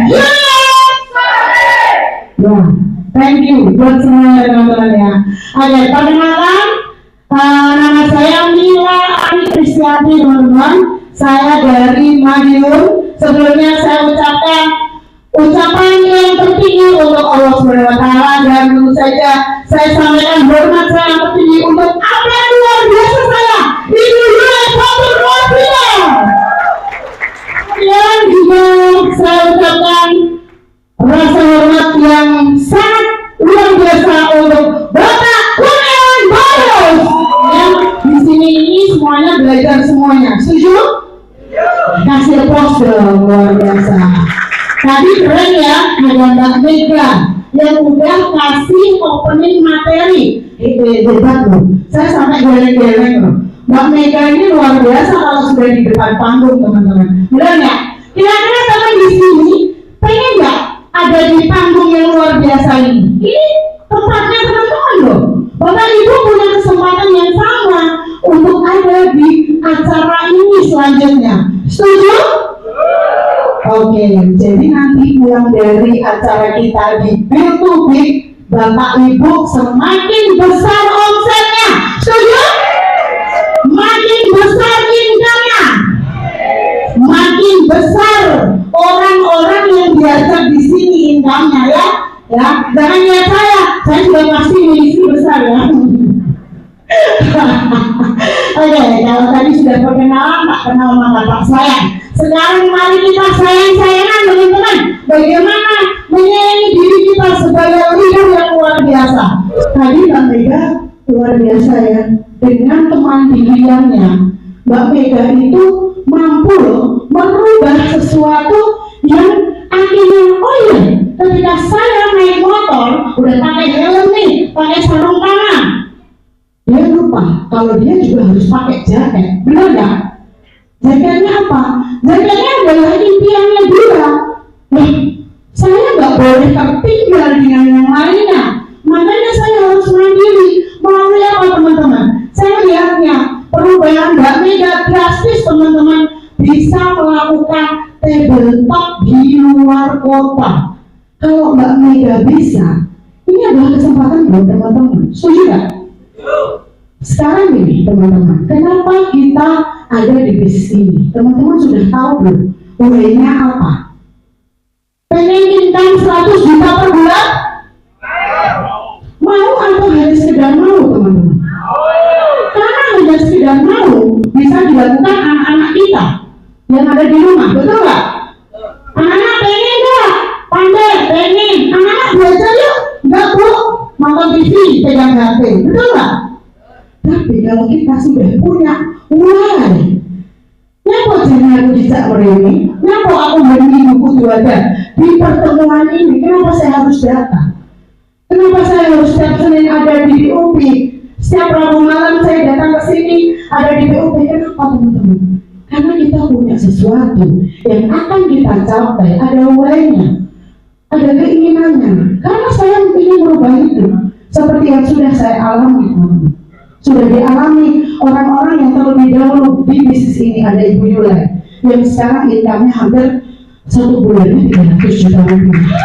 Ya, thank you buat semuanya teman-teman ya. Oke, perkenalkan, nama saya Mila Ani Kristianti teman-teman. Saya dari Madiun. Sebelumnya saya ucapkan ucapan yang tertinggi untuk Allah Subhanahu wa Ta'ala, dan tentu saja saya sampaikan hormat saya yang tertinggi untuk apa yang luar biasa saya, Ibu Yula Fatur Rosila. Yang juga saya ucapkan rasa hormat yang sangat luar biasa untuk Bapak Kurniawan Barus yang di sini ini semuanya belajar semuanya. Setuju? Kasih applause dong, luar biasa. Tadi keren ya, ada Mbak Mega yang udah kasih opening materi. Hebat loh, saya sampai geleng-geleng loh. Mbak Mega ini luar biasa kalau sudah di depan panggung teman-teman. Benar nggak? Kira-kira teman di sini pengen nggak ada di panggung yang luar biasa ini? Ini tempatnya teman-teman loh. Bapak Ibu punya kesempatan yang sama untuk ada di acara ini selanjutnya. Setuju? Oke, jadi nanti pulang dari acara kita di Build to Big, Bapak Ibu semakin besar omsetnya. Setuju? Makin besar income-nya, makin besar orang-orang yang diajak di sini income-nya ya. Ya, jangan lihat saya sudah pasti miliki besar ya. Oke, kalau tadi sudah perkenalan, tak kenal mama Pak sayang. Sekarang mari kita sayang-sayangan teman-teman. Bagaimana menyayangi diri kita sebagai leader yang luar biasa. Tadi Mbak Mega luar biasa ya, dengan kemandiriannya. Mbak Mega itu mampu merubah sesuatu yang akhirnya, oh iya, ketika saya naik motor udah pakai helm nih, pakai sarung tangan, dia lupa kalau dia juga harus pakai jaket. Benar nggak? Jaketnya apa? Jaketnya adalah impiannya dia. Nah, saya nggak boleh tertinggal dengan yang lainnya. Makanya saya harus mandiri. Melalui apa teman-teman? Saya lihatnya perubahan Mbak Mega drastis teman-teman, bisa melakukan tabletop di luar kota. Kalau Mbak Mega bisa, ini adalah kesempatan buat teman-teman. Setuju nggak? Sekarang ini teman-teman, kenapa kita ada di bisnis ini? Teman-teman sudah tahu belum? Why-nya apa? Pengen income 100 juta per bulan? Mau atau hanya sekedar mau teman-teman? Karena hanya sekedar mau bisa dilakukan anak-anak kita yang ada di rumah, betul nggak? Anak-anak pengen nggak? Pandai, pengen. Anak-anak belajar yuk? Nggak bu, nonton TV, pegang HP, betul nggak? Tapi kalau kita sudah punya why, kenapa jangan aku dijak mereka? Kenapa aku beri buku itu ada di pertemuan ini? Kenapa saya harus datang? Kenapa saya harus setiap Senin ada di BUP? Setiap Rabu malam saya datang ke sini ada di BUP. Kenapa teman-teman? Karena kita punya sesuatu yang akan kita capai, ada why-nya, ada keinginannya. Karena saya ingin merubah hidup seperti yang sudah saya alami teman-teman. Sudah dialami orang-orang yang terlebih dahulu di bisnis ini. Ada Ibu Yula yang sekarang income-nya hampir 1 bulannya 300 juta rupiah.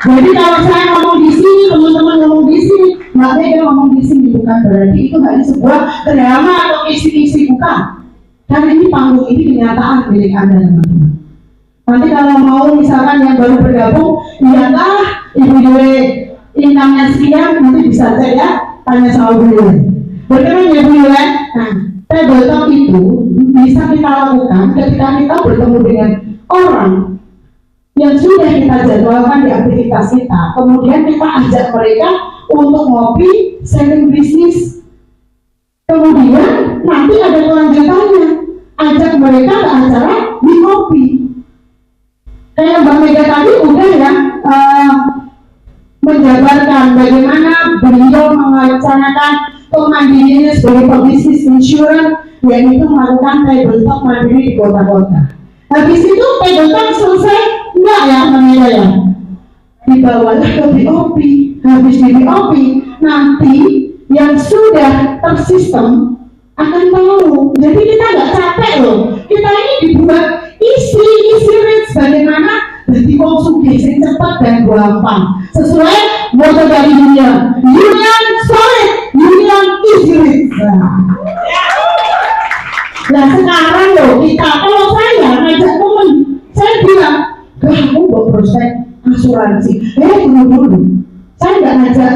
Jadi kalau saya ngomong di sini, teman-teman ngomong di sini, Mbak Mega ngomong di sini, bukan berarti itu hanya sebuah drama atau kisi-kisi, bukan. Karena ini panggung, ini kenyataan milik Anda teman-teman. Nanti kalau mau misalkan yang baru bergabung, iyalah Ibu Yula income-nya sekian, nanti bisa cek ya, tanya sama Bu Yula. Berkenan ya Bu Yula. Nah, tabletop itu bisa kita lakukan ketika kita bertemu dengan orang yang sudah kita jadwalkan di aktivitas kita. Kemudian kita ajak mereka untuk ngopi, sharing bisnis. Kemudian nanti ada kelanjutannya, ajak mereka ke acara di kopi. Kayak Mbak Mega tadi udah ya menjabarkan bagaimana beliau melaksanakan kemandiriannya sebagai pebisnis insurance, yaitu melakukan tabletop mandiri di kota-kota. Habis itu tabletop selesai, enggak ya Mega ya? Dibawalah ke BOP. Habis di BOP, nanti yang sudah tersistem akan tahu. Jadi kita nggak capek loh. Kita ini dibuat isi rich bagaimana jadi gampang. Sesuai moto dari dunia, union solid, union is. Nah sekarang loh kita, kalau saya ngajak temen, saya bilang, kamu buat prospek asuransi. Dulu. Saya nggak ngajak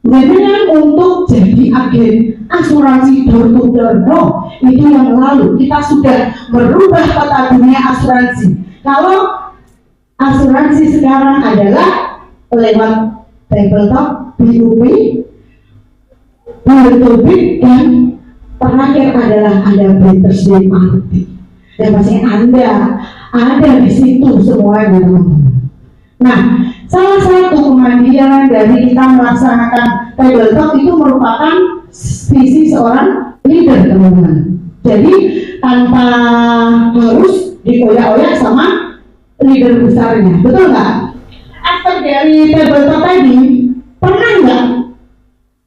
memang untuk jadi agen asuransi door to door. No, itu yang lalu. Kita sudah merubah peta dunia asuransi. Kalau asuransi sekarang adalah lewat tabletop, B2B, B2B, dan terakhir adalah ada Breeders' Day Party. Dan pasti Anda ada di situ semuanya, teman-teman. Nah, salah satu kemandirian dari kita melaksanakan tabletop itu merupakan visi seorang leader, teman-teman. Jadi tanpa harus dikoyak-koyak sama leader besarnya, betul nggak? After dari tabletop tadi, pernah nggak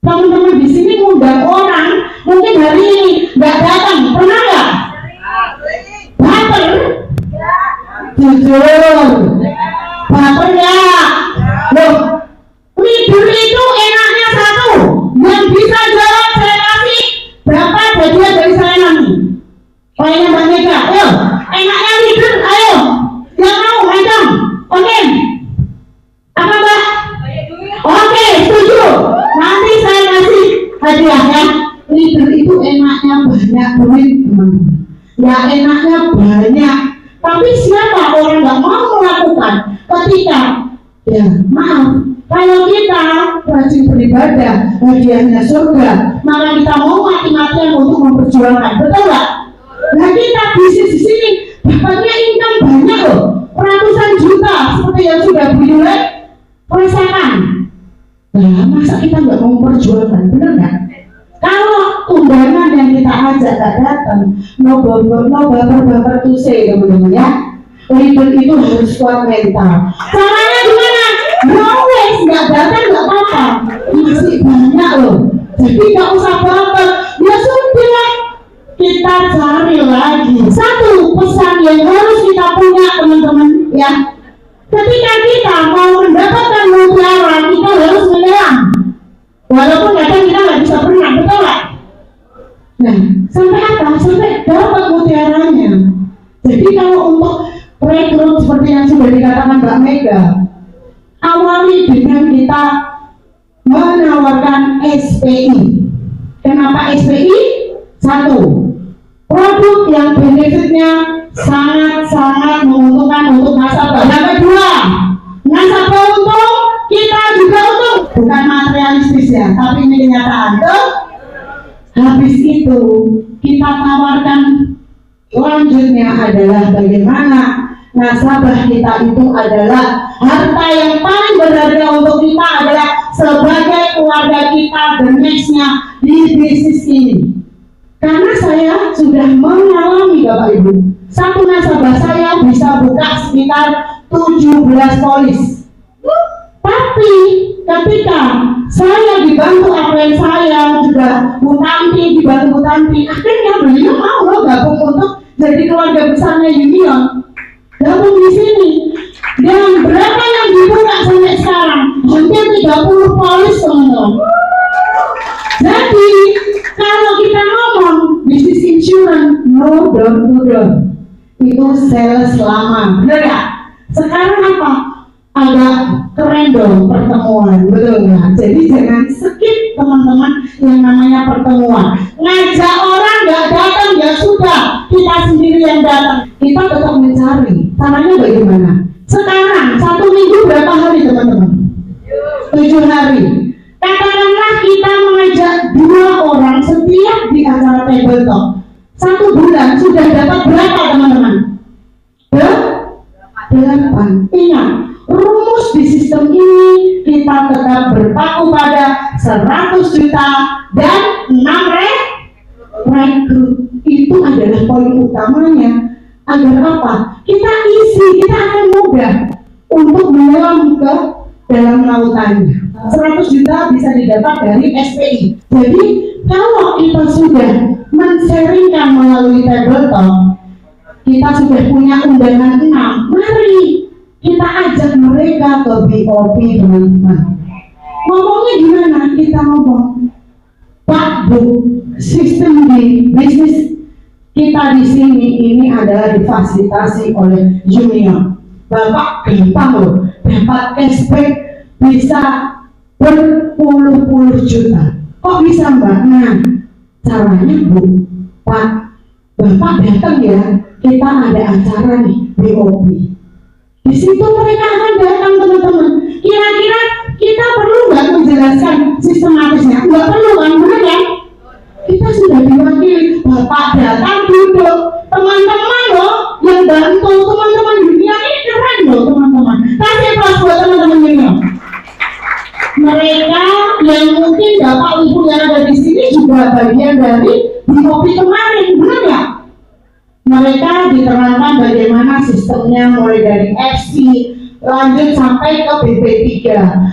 teman-teman di sini ngundang orang mungkin hari ini nggak datang, pernah nggak? Baper? Jujur, baper ya? Loh, leader itu enaknya satu, yang bisa jawab saya kasih berapa bagian dari saya nanti. Kayaknya Mbak Mega, ayo, enaknya leader, ayo, yang mau macam, oke? Apa Mbak? Oke, setuju. Nanti saya kasih hadiah ya. Leader itu enaknya banyak duit, teman-teman. Ya enaknya banyak. Tapi siapa orang nggak mau melakukan ketika, ya maaf, kalau kita rajin beribadah, hadiahnya surga, maka kita mau mati-matian untuk memperjuangkan, betul nggak? Nah kita bisnis di sini dapatnya income banyak loh, ratusan juta seperti yang sudah beliau rasakan. Nah masa kita nggak mau memperjuangkan, bener nggak? Kalau undangan yang kita ajak gak datang, no baper to say, teman-teman ya. Leader itu harus kuat mental. Caranya gimana? No ways, gak datang gak apa-apa. Masih banyak loh. Jadi gak usah baper. Ya sudah, kita cari lagi. Satu pesan yang harus kita punya, teman-teman ya. Ketika kita mau mendapatkan mutiara, kita harus menyelam. Walaupun kadang kita nggak bisa berenang, betul nggak? Nah, sampai apa? Sampai dapat mutiaranya. Jadi kalau untuk rekrut seperti yang sudah dikatakan Mbak Mega, awali dengan kita menawarkan SPI. Kenapa SPI? Satu, produk yang benefitnya sangat-sangat menguntungkan untuk nasabah. Yang kedua, nasabah untung, kita juga untung. Bukan materialistis ya, tapi ini kenyataan. Habis itu kita tawarkan lanjutnya adalah bagaimana nasabah kita itu adalah harta yang paling berharga untuk kita, adalah sebagai keluarga kita the next-nya di bisnis ini. Karena saya sudah mengalami Bapak Ibu, satu nasabah saya bisa buka sekitar 17 polis. Tapi ketika saya dibantu APN saya juga Bu Tanti, dibantu Bu Tanti, akhirnya beliau mau loh gabung untuk jadi keluarga besarnya Union, gabung di sini. Dan berapa yang dibuka sampai sekarang? Hampir 30 polis, teman-teman. Jadi kalau kita ngomong bisnis insurance, no door to door, itu sales lama, benar ya? Sekarang apa? Agak keren dong pertemuan, betul nggak? Jadi jangan skip teman-teman yang namanya pertemuan. Ngajak orang nggak datang ya sudah, kita sendiri yang datang. Kita tetap mencari. Caranya bagaimana? Sekarang 1 minggu berapa hari teman-teman? 7 hari. Katakanlah kita mengajak 2 orang setiap di acara tabletop. 1 bulan sudah dapat berapa teman-teman? 8. Ingat, rumus di sistem ini kita tetap berpaku pada 100 juta dan 6 rekrut. Itu adalah poin utamanya. Agar apa? Kita isi, kita akan mudah untuk menyelam ke dalam lautannya. 100 juta bisa didapat dari SPI. Jadi kalau kita sudah men-sharingkan melalui tabletop, kita sudah punya undangan 6, mari kita ajak mereka mereka ke BOP teman-teman. Ngomongnya gimana? Kita ngomong, Pak Bu, sistem di bisnis kita di sini ini adalah difasilitasi oleh junior. Bapak gampang loh, dapat cashback bisa berpuluh-puluh juta. Kok bisa Mbak? Nah, caranya Bu, Pak, Bapak datang ya, kita ada acara nih, BOP. Di situ mereka akan datang teman-teman. Kira-kira kita perlu nggak menjelaskan sistematisnya? Nggak perlu kan, benar ya? Kita sudah diwakili, Bapak datang duduk, teman-teman loh yang bantu teman-teman dunia ini keren loh teman-teman. Kasih aplaus buat teman-teman ini. Mereka yang mungkin Bapak Ibu yang ada di sini juga bagian dari BOP kemarin, benar ya? Mereka diterangkan bagaimana sistemnya mulai dari FC lanjut sampai ke BP3.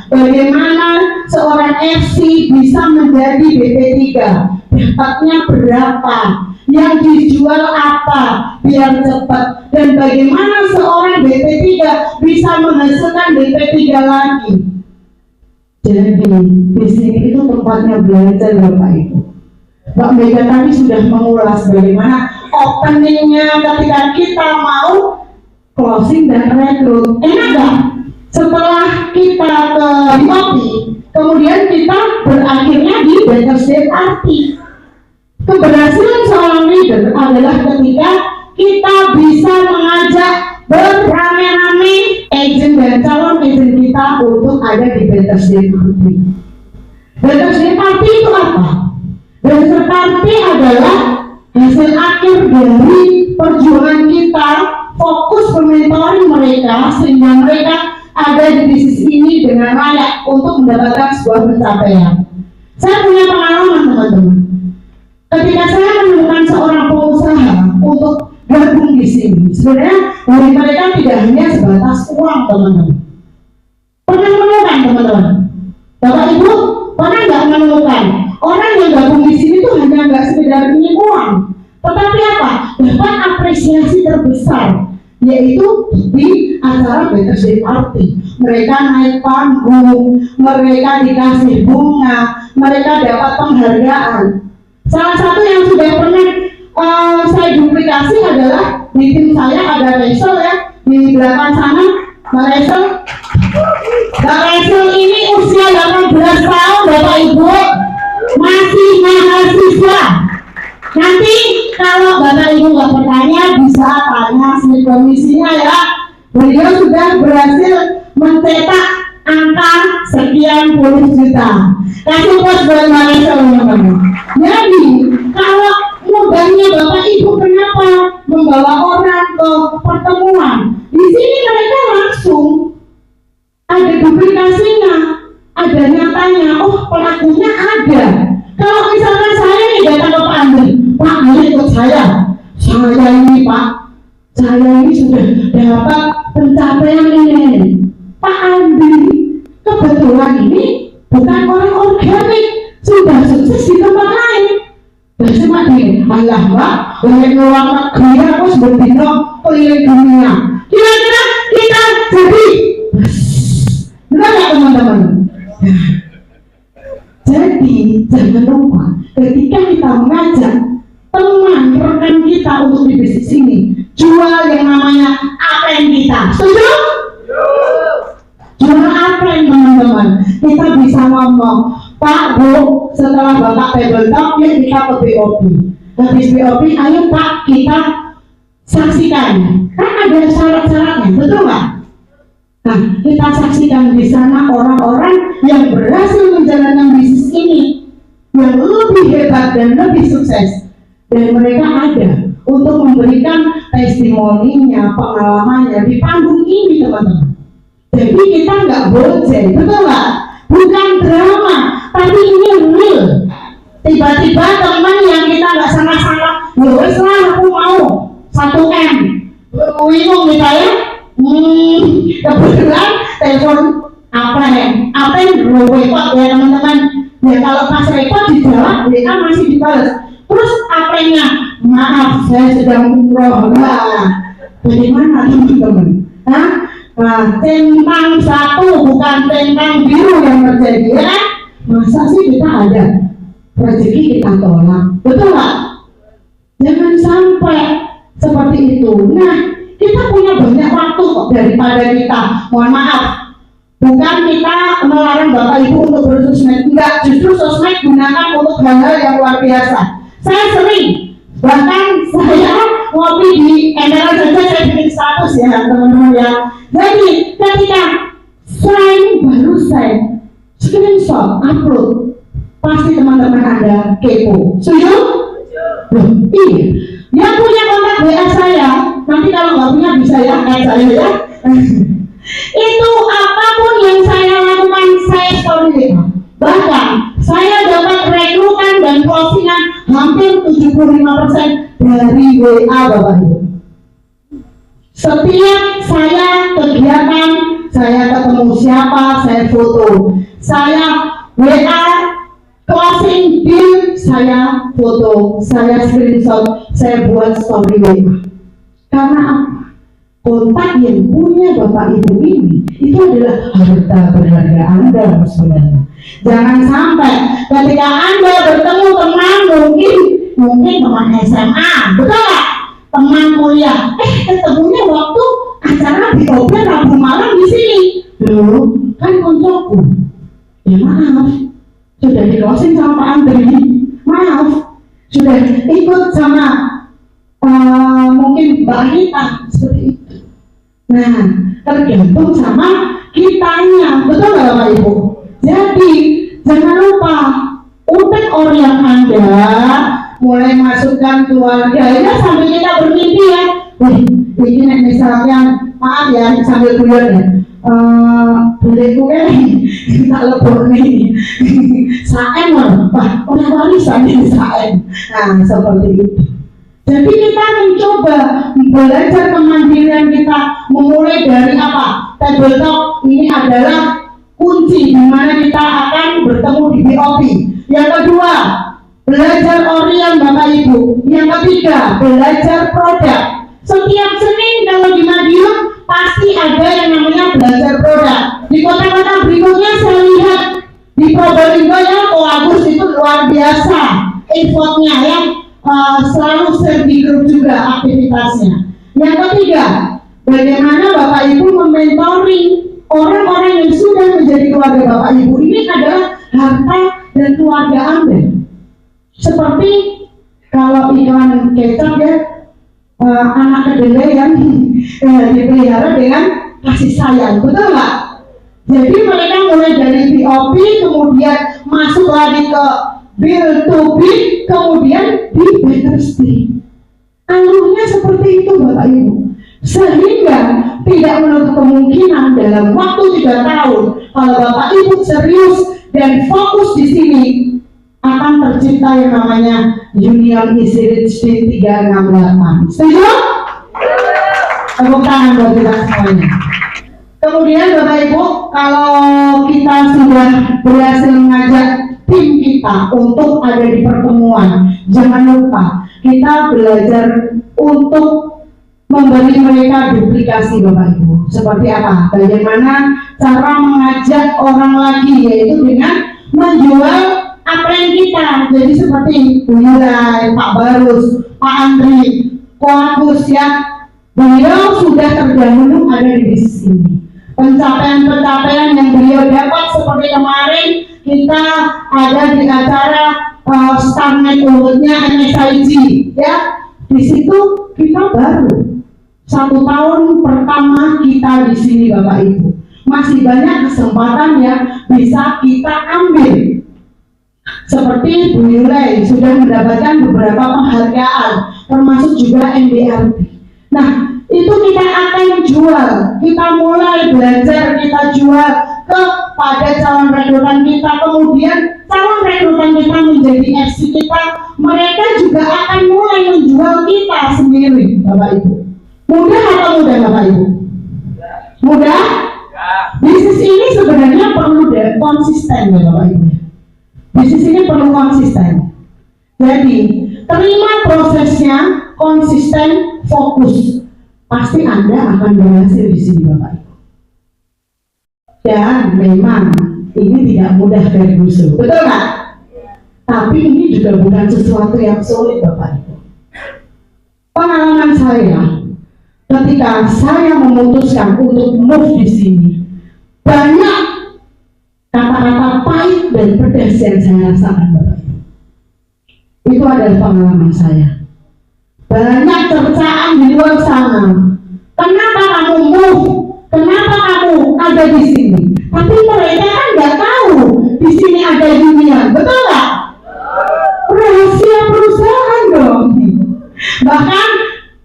Bagaimana seorang FC bisa menjadi BP3? Dapatnya berapa? Yang dijual apa biar cepat? Dan bagaimana seorang BP3 bisa menghasilkan BP3 lagi? Jadi di sini itu tempatnya belajar Bapak Ibu. Mbak Mega tadi sudah mengulas bagaimana openingnya ketika kita mau closing dan rekrut. Enak gak? Setelah kita ke BOP, kemudian kita berakhirnya di Better State Arti. Keberhasilan seorang leader adalah ketika kita bisa mengajak beramai-ramai agent dan calon agent kita untuk ada di Better State Arti. Better State Arti itu apa? Better Party adalah hasil akhir dari perjuangan kita fokus mementoring mereka sehingga mereka ada di bisnis ini dengan layak untuk mendapatkan sebuah pencapaian. Saya punya pengalaman teman-teman. Ketika saya menemukan seorang pengusaha untuk gabung di sini, sebenarnya dari mereka tidak hanya sebatas uang teman-teman. Pernah menemukan teman-teman? Bapak Ibu pernah nggak menemukan orang yang gabung di sini tuh hanya nggak sekedar ingin uang, tetapi apa? Dapat apresiasi terbesar, yaitu di acara Better State Arti. Mereka naik panggung, mereka dikasih bunga, mereka dapat penghargaan. Salah satu yang sudah pernah saya duplikasi adalah di tim saya ada Rachel ya, di belakang sana. Mbak Rachel, Mbak Rachel ini usia 18 tahun Bapak Ibu, masih mahasiswa. Nanti kalau Bapak Ibu nggak percaya bisa tanya si komisinya ya. Beliau sudah berhasil mencetak angka sekian puluh juta. Kasih pos buat Malaysia teman-teman. Jadi kalau mudahnya Bapak Ibu kenapa membawa orang ke pertemuan? Di sini mereka langsung ada duplikasinya, ada nyatanya. Oh pelakunya ada. Kalau misalkan saya nih datang ke Pak Andri, Pak Andri ikut saya ini Pak, saya ini sudah dapat pencapaian ini. Pak Andri kebetulan ini bukan orang organik, sudah sukses di tempat lain. Dan cuma di Allah Mbak, oleh luar negeri aku sebetulnya keliling dunia. Kira-kira kita jadi benar ya teman-teman? Jadi jangan lupa ketika kita mengajak teman rekan kita untuk di bisnis ini, jual yang namanya APN kita. Setuju? Jual APN teman-teman. Kita bisa ngomong, Pak Bu, setelah Bapak tabletop ya kita ke BOP. Habis BOP, ayo Pak kita saksikan. Kan ada syarat-syaratnya, betul nggak? Nah, kita saksikan di sana orang-orang yang berhasil menjalankan bisnis ini, yang lebih hebat dan lebih sukses, dan mereka ada untuk memberikan testimoninya, pengalamannya di panggung ini teman-teman. Jadi kita nggak bonceng, betul nggak? Bukan drama, tapi ini real. Tiba-tiba teman yang kita nggak sama-sama, ya wes lah aku mau 1M, bingung kita ya. Kebetulan telepon apa yang repot ya teman-teman. Ya kalau pas repot dijawab, WA masih dibalas. Terus apanya? Maaf, saya sedang umroh. Nah, bagaimana teman-teman? Nah, centang satu bukan centang biru yang terjadi ya. Masa sih kita ada rezeki kita tolak, betul nggak? Jangan sampai seperti itu. Nah, kita punya banyak waktu kok daripada kita, mohon maaf, bukan kita melarang Bapak Ibu untuk bersosmed, enggak, justru sosmed gunakan untuk hal-hal yang luar biasa. Saya sering, bahkan saya ngopi di emperan saja saya bikin status ya teman-teman ya. Jadi ketika saya baru saya screenshot upload, pasti teman-teman Anda kepo. Setuju? Iya. Yang punya kontak WA saya, nanti kalau nggak punya bisa ya add saya ya. Itu apapun yang saya lakukan saya story WA. Bahkan saya dapat rekrutan dan closingan hampir 75% dari WA Bapak Ibu. Setiap saya kegiatan, saya ketemu siapa, saya foto. Saya WA closing deal, saya foto, saya screenshot, saya buat story WA. Karena apa? Kontak yang punya Bapak Ibu ini itu adalah harta berharga Anda sebenarnya. Jangan sampai ketika Anda bertemu teman mungkin teman SMA, betul nggak? Teman kuliah, ketemunya waktu acara di Open Rabu malam di sini. Dulu kan koncoku. Ya maaf, sudah di closing sama Pak Andri. Maaf, sudah ikut sama mungkin Mbak Anita seperti itu. Nah, tergantung sama kitanya, betul nggak Bapak Ibu? Jadi jangan lupa untuk orang Anda mulai masukkan keluarga ya sambil kita bermimpi ya. Wih, ini misalnya maaf ya sambil guyon ya. Buleku kita lebur nih. Saen loh, wah orang warisan ini saen. Nah seperti itu. Jadi kita mencoba belajar kemandirian kita memulai dari apa? Table talk ini adalah kunci di mana kita akan bertemu di BOP. Yang kedua, belajar Orion Bapak Ibu. Yang ketiga, belajar produk. Setiap Senin kalau di Madiun pasti ada yang namanya belajar produk. Di kota-kota berikutnya saya lihat di Probolinggo ya, Agus itu luar biasa effortnya ya. Selalu share di grup juga aktivitasnya. Yang ketiga, bagaimana Bapak Ibu mementoring orang-orang yang sudah menjadi keluarga Bapak Ibu. Ini adalah harta dan keluarga Anda. Seperti kalau iklan kecap ya, anak kedelai yang dipelihara dengan kasih sayang, betul nggak? Jadi mereka mulai dari BOP, kemudian masuk lagi ke build to big, kemudian di better stay. Alurnya seperti itu Bapak Ibu. Sehingga tidak menutup kemungkinan dalam waktu 3 tahun kalau Bapak Ibu serius dan fokus di sini akan tercipta yang namanya Union Easy Rich di 368. Setuju? Tepuk tangan buat kita semuanya. Kemudian Bapak Ibu, kalau kita sudah berhasil mengajak tim kita untuk ada di pertemuan, jangan lupa kita belajar untuk memberi mereka duplikasi Bapak Ibu. Seperti apa? Bagaimana cara mengajak orang lagi, yaitu dengan menjual upline kita. Jadi seperti Bu Yulai, Pak Barus, Pak Andri, Koagus ya, beliau sudah terdahulu ada di bisnis ini. Pencapaian-pencapaian yang beliau dapat seperti kemarin kita ada di acara Starnet Award-nya MSIG ya. Di situ kita baru 1 tahun pertama kita di sini Bapak Ibu. Masih banyak kesempatan yang bisa kita ambil. Seperti Bu Yulai sudah mendapatkan beberapa penghargaan, termasuk juga MDRT. Nah, itu kita akan jual, kita mulai belajar, kita jual kepada calon rekrutan kita, kemudian calon rekrutan kita menjadi FC kita, mereka juga akan mulai menjual kita sendiri Bapak Ibu. Mudah atau mudah Bapak Ibu? Mudah? Bisnis ini sebenarnya perlu konsisten ya Bapak Ibu. Bisnis ini perlu konsisten. Jadi terima prosesnya, konsisten, fokus. Pasti Anda akan berhasil di sini Bapak Ibu. Dan memang ini tidak mudah dari musuh, betul nggak? Tapi ini juga bukan sesuatu yang sulit, Bapak Ibu. Pengalaman saya ketika saya memutuskan untuk move di sini, banyak kata-kata pahit dan pedas yang saya rasakan, Bapak Ibu. Itu adalah pengalaman saya. Banyak cercaan di luar sana. Kenapa kamu move? Kenapa kamu ada di sini? Tapi mereka kan nggak tahu di sini ada dunia, betul nggak? Rahasia perusahaan dong. Bahkan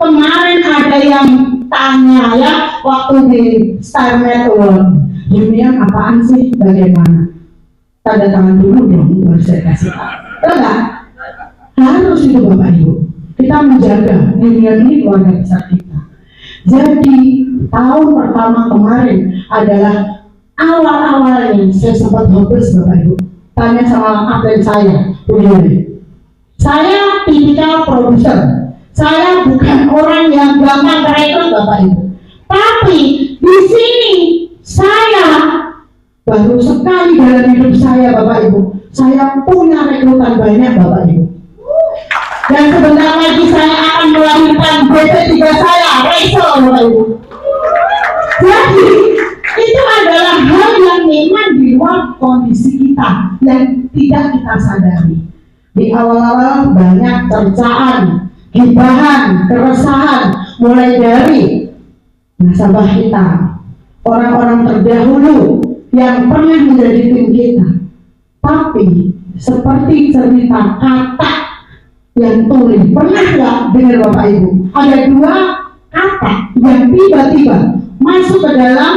kemarin ada yang tanya ya waktu di Star Network, dunia apaan sih? Bagaimana? Tanda tangan dulu dong, baru saya kasih tahu. Betul nggak? Harus itu Bapak Ibu. Kita menjaga dunia ini keluarga besar kita. Jadi tahun pertama kemarin adalah awal-awalnya saya sempat hopeless, Bapak Ibu. Tanya sama atlet saya, saya tipikal produser. Saya bukan orang yang gampang merekrut, Bapak Ibu. Tapi di sini saya baru sekali dalam hidup saya, Bapak Ibu, saya punya rekrutan banyak, Bapak Ibu. Dan sebentar lagi saya akan melahirkan BP3 saya, Rachel, Bapak Ibu. Jadi itu adalah hal yang memang di luar kondisi kita yang tidak kita sadari. Di awal-awal banyak cercaan, gibahan, keresahan, mulai dari nasabah kita, orang-orang terdahulu yang pernah menjadi tim kita. Tapi seperti cerita kata yang tuli, pernah nggak dengar Bapak Ibu? Ada dua kata yang tiba-tiba masuk ke dalam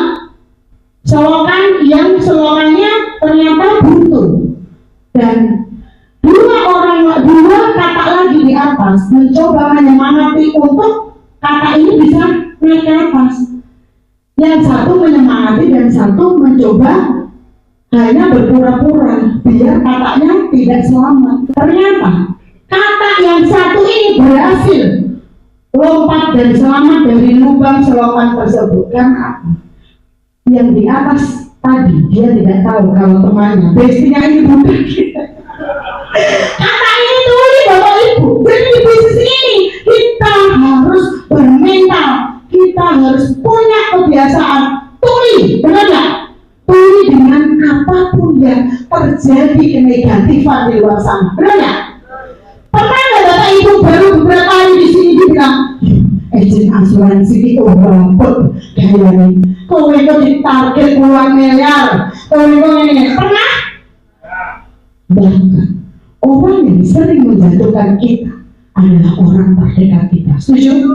selokan yang selokannya ternyata buntu, dan dua kata lagi di atas mencoba menyemangati untuk kata ini bisa naik ke atas. Yang satu menyemangati dan satu mencoba hanya berpura-pura biar katanya tidak selamat. Ternyata kata yang satu ini berhasil lompat dan selamat dari lubang selokan tersebut. Karena apa? Yang di atas tadi dia tidak tahu kalau temannya, bestinya ini bukan kita. Kata ini tuli, Bapak Ibu. Jadi di bisnis ini kita harus bermental, kita harus punya kebiasaan tuli, benar nggak? Tuli dengan apapun yang terjadi kenegatifan di luar sana, benar nggak? Pernah nggak Bapak Ibu baru beberapa hari di sini bilang, agent asuransi itu ramput kayaknya, kau itu ditarget puluhan miliar, kau itu ini pernah? Bahkan orang yang sering menjatuhkan kita adalah orang terdekat kita. Setuju?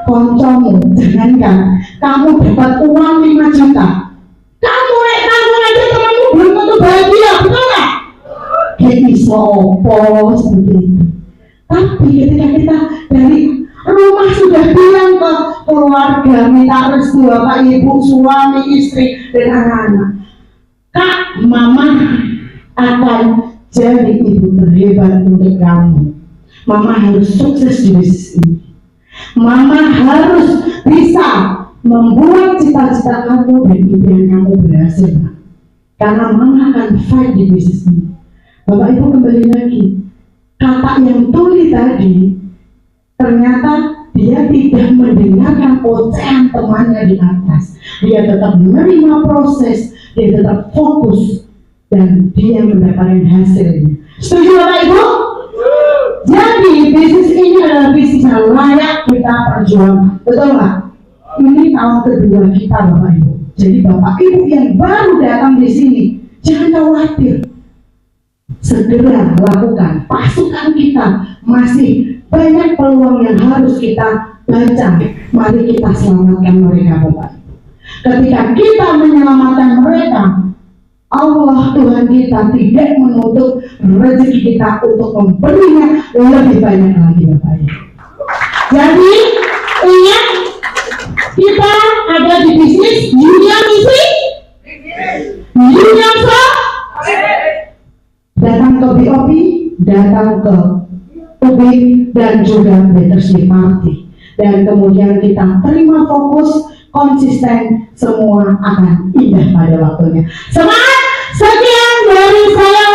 Koncomu, jangankan kamu dapat uang 5 juta, kamu aja temanmu belum tentu bahagia, betul nggak? Kayak sopo seperti itu. Tapi ketika kita dari rumah sudah bilang ke keluarga, minta restu Bapak Ibu, suami, istri, dan anak-anak, Kak, Mama akan jadi ibu terhebat untuk kamu. Mama harus sukses di bisnis ini. Mama harus bisa membuat cita-cita kamu dan impian kamu berhasil. Karena Mama akan fight di bisnis ini. Bapak Ibu kembali lagi, kata yang tuli tadi ternyata dia tidak mendengarkan ocehan temannya di atas. Dia tetap menerima proses, dia tetap fokus, dan dia mendapatkan hasilnya. Setuju Bapak Ibu? Jadi bisnis ini adalah bisnis yang layak kita perjuangkan, betul nggak? Ini tahun kedua kita Bapak Ibu. Jadi Bapak Ibu yang baru datang di sini, jangan khawatir, segera lakukan. Pasukan kita masih banyak peluang yang harus kita baca. Mari kita selamatkan mereka Bapak Ibu. Ketika kita menyelamatkan mereka, Allah Tuhan kita tidak menutup rezeki kita untuk memberinya lebih banyak lagi Bapak Ibu. Jadi ingat, kita ada di bisnis dunia misi, dunia datang ke BOP, datang ke Ubik, dan juga Battersea Party. Dan kemudian kita terima fokus konsisten, semua akan indah pada waktunya. Semangat! Sekian dari saya.